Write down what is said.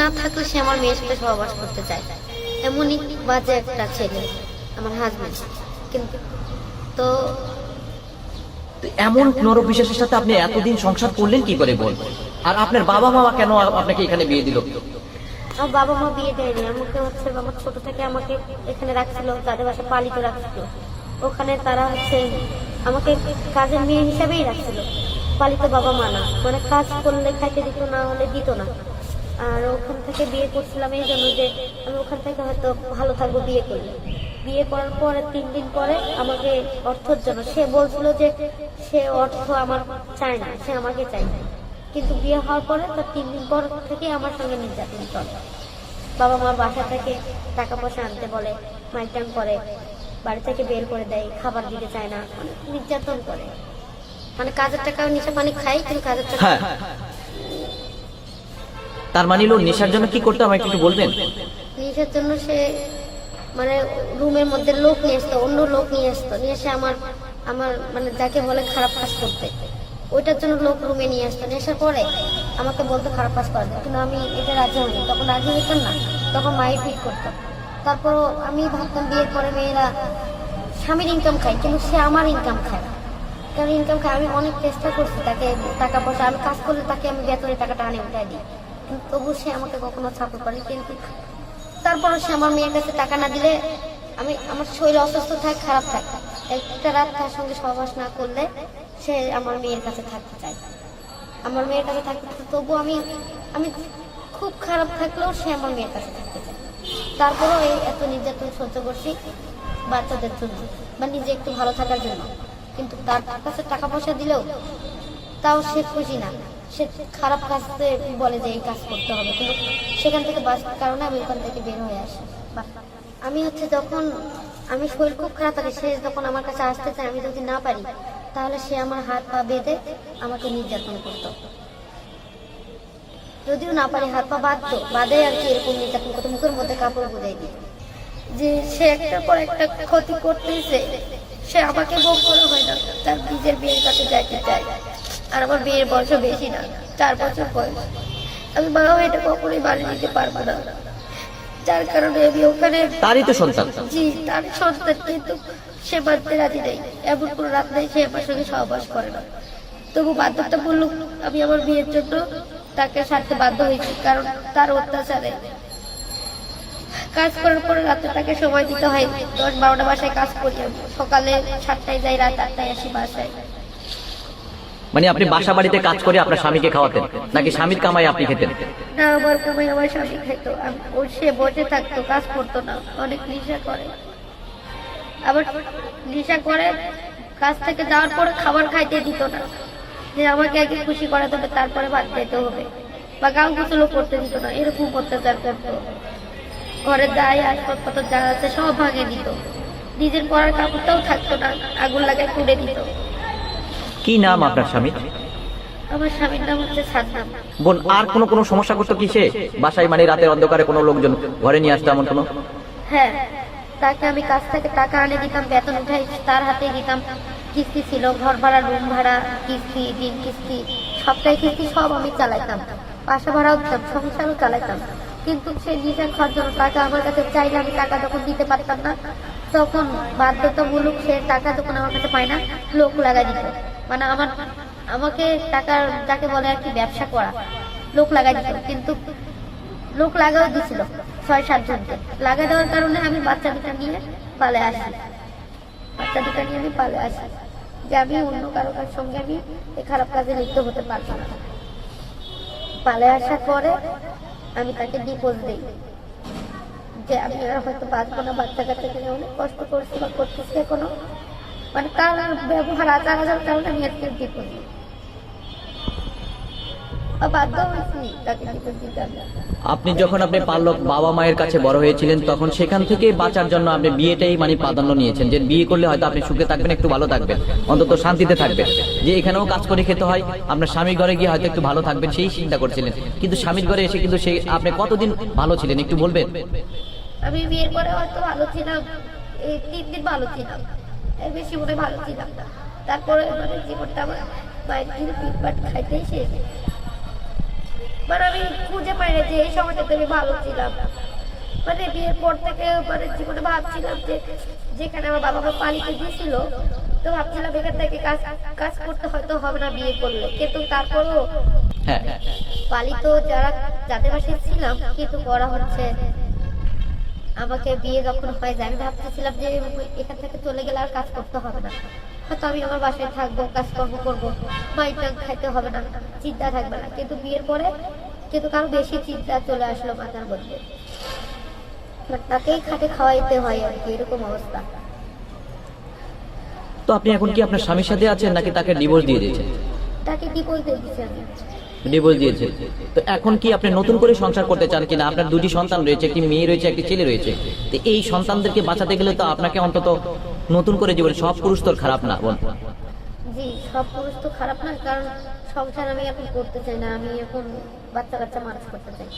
না থাকলে সে আমার মেয়ের সাথে সহবাস করতে চায়, এমনই বাজে একটা ছেলে আমার হাজবেন্ড। কিন্তু তো এমন নরপিশাচের সাথে আপনি এতদিন সংসার করলেন কি করে বল? আর আপনার বাবা মা কেন আপনাকে এখানে বিয়ে দিল? আমার বাবা মা বিয়ে দেয়নি আমাকে, হচ্ছে আমার ছোট থেকে আমাকে এখানে রাখছিল, তাদের বাসায় পালিত রাখছিল। ওখানে তারা হচ্ছে আমাকে কাজের মেয়ে হিসাবেই রাখছিল, পালিত বাবা মা না, মানে কাজ করলে খাইতে দিত, না হলে দিত না। আর ওখান থেকে বিয়ে করছিলাম এই জন্য যে আমি ওখান থেকে হয়তো ভালো থাকবো বিয়ে করলে। বিয়ে করার পরে 3 দিন পরে আমাকে অর্থের জন্য সে বলছিল যে সে অর্থ আমার চায় না, সে আমাকে চাই। কিন্তু বিয়ে হওয়ার পরে তার 3 দিন পর থেকে আমার সঙ্গে নির্যাতন চলে। বাবা মা বাসা থেকে টাকা পয়সা আনতে বলে, মাইটাং করে, বাড়ি থেকে বের করে দেয়, খাবার দিতে চায় না, নির্যাতন করে। মানে কাজের টাকা নিচে পানি খাই, কিন্তু কাজের টাকা তার মানে লোক নেশার জন্য কি করতে আমাকে একটু বলবেন? নেশার জন্য সে মানে রুমের মধ্যে লোক নিয়ে আসতো, অন্য লোক নিয়ে আসতো, নিয়ে এসে আমার আমার মানে যাকে বলে খারাপ কাজ করতে, ওইটার জন্য লোক রুমে নিয়ে আসতো। নেশার পরে আমাকে বলতো খারাপ কাজ করা যায়, কিন্তু আমি এটা রাজি হইনি। তখন রাজি হইতাম না, তখন মায়ের পিট করতাম। তারপরও আমি ভাবতাম বিয়ের পরে মেয়েরা স্বামীর ইনকাম খায়, কিন্তু সে আমার ইনকাম খায়, কারণ ইনকাম খায়। আমি অনেক চেষ্টা করছি তাকে টাকা পয়সা, আমি কাজ করলে তাকে আমি বেতনের টাকাটা আনে উঠাই দিই, কিন্তু তবু সে আমাকে কখনো সাপোর্ট করে। কিন্তু তারপরে সে আমার মেয়ের কাছে টাকা না দিলে আমি, আমার শরীর অসুস্থ থাকে, খারাপ থাকে, একটা রাত তার সঙ্গে সহবাস না করলে সে আমার মেয়ের কাছে থাকতে চায়, আমার মেয়ের কাছে থাকতে চায়। তবু আমি আমি খুব খারাপ থাকলেও সে আমার মেয়ের কাছে থাকতে চায়। তারপরেও এই এত নির্যাতন সহ্য করছি বাচ্চাদের জন্য বা নিজে একটু ভালো থাকার জন্য। কিন্তু তার কাছে টাকা পয়সা দিলেও তাও সে খুশি না, সে খারাপ কাজতে বলে যে এই কাজ করতে হবে। কিন্তু সেখান থেকে বাঁচার কারণে আমি ওখান থেকে বের হয়ে আসি। আমি হচ্ছে যখন আমি শরীর খুব খারাপ থাকে, সে যখন আমার কাছে আসতে চায়, আমি যদি না পারি তাহলে সে আমার হাত পা বেঁধে আমাকে নির্যাতন করতো। যদিও না পারি, হাত পা বাঁধে আর কি, এরকম নির্যাতন করতো, মুখের মধ্যে কাপড় বুঝাই দিত যে সে একটার পর একটা ক্ষতি করতেছে। সে আমাকে ভোগ করে হয় না, তার নিজের বিয়ের কাছে যাইতে চায়। আর আমার বিয়ের বয়সও বেশি না, 4 বছর বয়স। আমি মা হয়ে এটা কখনোই বাড়ি নিতে পারবো না, যার কারণে আমি ওখানে, তারই তো সন্তান। জি তার সন্তান, কিন্তু সে মানতে রাজি নেই। এমন কোনো রাত নেই সে আমার সঙ্গে সহবাস করে না। তবু বাধ্যতামূলক আমি আমার বিয়ের জন্য তাকে সাথে বাধ্য হয়েছি, কারণ তার অত্যাচারে। কাজ করার পরে রাতে তাকে সময় দিতে হয়, 10-12টা বাসায় কাজ করি। সকালে 7টায় যাই, রাত 8টায় আসি বাসায়। মানে আপনি বাসা বাড়িতে কাজ করে আপনার স্বামীকে খাওয়াতেন, নাকি স্বামীর কামাই আপনি খেতেন? না, আমার কামাই আমার স্বামী খেত। ও সে বসে থাকতো, কাজ করতো না, অনেক নেশা করে। আবার নেশা করে কাজ থেকে যাওয়ার পরে খাবার খাইতে দিত না, যে আমাকে আগে খুশি করাতে হবে, তারপরে ভাত খেতে হবে, বা গাও গোসলও করতে দিত না। এরকম অত্যাচার করতো। ঘরে যাই আসবাবপত্র যা আছে সব ভাঙে দিত, নিজের পরার কাপড়টাও থাকতো না, আগুন লাগায় পুড়ে দিত। কি নাম আপনার স্বামী? আমার স্বামীর নাম হচ্ছে সাদ্দাম। বোন, আর কোনো সমস্যা করতো কি সে বাসায়? মানে রাতের অন্ধকারে কোনো লোকজন ঘরে নিয়ে আসতো এমন কোনো? হ্যাঁ, তাকে আমি কাছ থেকে টাকা আনে দিতাম, বেতন উঠাই তার হাতে দিতাম। কিস্তি ছিল, ঘর ভাড়া, রুম ভাড়া, কিস্তি, দিন কিস্তি, সপ্তাহে কিস্তি, সব আমি চালাইতাম। বাসা ভাড়াও দিতাম, সংসারও চালাইতাম। কিন্তু সে নিজে খাওয়ার জন্য টাকা আমার কাছে চাইলে আমি টাকা যখন দিতে পারতাম না, তখন বাধ্যতামূলক সে টাকা যখন আমার কাছে পায় না, লোক লাগাই দিত। মানে আমাকে টাকার, যাকে বলে আর কি, ব্যবসা করা, লোক লাগাই দিত। কিন্তু লোক লাগাও দিছিল 6-7 জনকে। লাগা দেওয়ার কারণে আমি বাচ্চা দুটা নিয়ে পালে আসি, যে আমি অন্য কারো সঙ্গে আমি এই খারাপ কাজে লিপ্ত হতে পারবো না। পালে আসার পরে আমি তাকে ডিভোর্স দিই, যে আমি আর হয়তো বাঁচবো না, বাচ্চা কাচ্চাকে অনেক কষ্ট করছি বা করতেছি এখনো। মানে তার ব্যবহার, আচার আচার কারণে আমি আজকে ডিভোর্স দিই, বাধ্য হয়েছি তাকে ডিভোর্স দিতে। আপনি যখন আপনি পালক বাবা মায়ের কাছে বড় হয়েছিলেন, তখন সেখান থেকে বাঁচার জন্য আপনি বিয়েটাই মানে প্রাধান্য নিয়েছেন, যে বিয়ে করলে হয়তো আপনি সুখে থাকবেন, একটু ভালো থাকবেন, অন্তত শান্তিতে থাকবেন, যে এখানেও কাজ করে খেতে হয়, আপনার স্বামীর ঘরে গিয়ে হয়তো একটু ভালো থাকবেন, সেই চিন্তা করছিলেন। কিন্তু স্বামীর ঘরে এসে কিন্তু সেই আপনি কতদিন ভালো ছিলেন একটু বলবেন? আমি বিয়ের পরে হয়তো ভালো ছিলাম, এই 3 দিন ভালো ছিলাম, এর বেশি মনে ভালো ছিলাম না। তারপরে মানে জীবনটা আমার মায়ের পিঠপাট খাইতেই শেষ। মানে আমি খুঁজে পাই না যে এই সময়টাতে আমি ভালো ছিলাম। মানে বিয়ের পর থেকে মানে জীবনে ভাবছিলাম যে যেখানে আমার বাবা মা পালিতে দিয়েছিল, তো ভাবছিলাম এখান থেকে কাজ কাজ করতে হয়তো হবে না বিয়ে করলে, কিন্তু তারপরও হ্যাঁ, পালিত যাদের বাসায় ছিলাম, কিন্তু করা হচ্ছে আমাকে বিয়ে যখন হয়ে যায় আমি ভাবতেছিলাম যে এখান থেকে চলে গেলে আর কাজ করতে হবে না, হয়তো আমি আমার বাসায় থাকবো, কাজকর্ম করবো, মাইটাং খাইতে হবে না, চিন্তা থাকবে না। কিন্তু বিয়ের পরে কিন্তু কারো বেশি চিন্তা চলে আসলো মাথার মধ্যে, তাকেই খাটে খাওয়াইতে হয় আর কি, এরকম অবস্থা। তো আপনি এখন কি আপনার স্বামীর সাথে আছেন নাকি তাকে ডিভোর্স দিয়ে দিয়েছেন? তাকে ডিভোর্স দিয়ে দিচ্ছি আমি। ডিভোর্স দিয়েছে। তো এখন কি আপনি নতুন করে সংসার করতে চান কিনা? আপনার দুটি সন্তান রয়েছে, একটি মেয়ে রয়েছে, একটি ছেলে রয়েছে। তো এই সন্তানদেরকে বাঁচাতে গেলে তো আপনাকে অন্তত নতুন করে জীবন, সব পুরুষ তো খারাপ না বোন। জি, সব পুরুষ তো খারাপ না, কারণ সংসার আমি এখন করতে চাই না, আমি এখন বাচ্চা কাচ্চা মানুষ করতে চাই।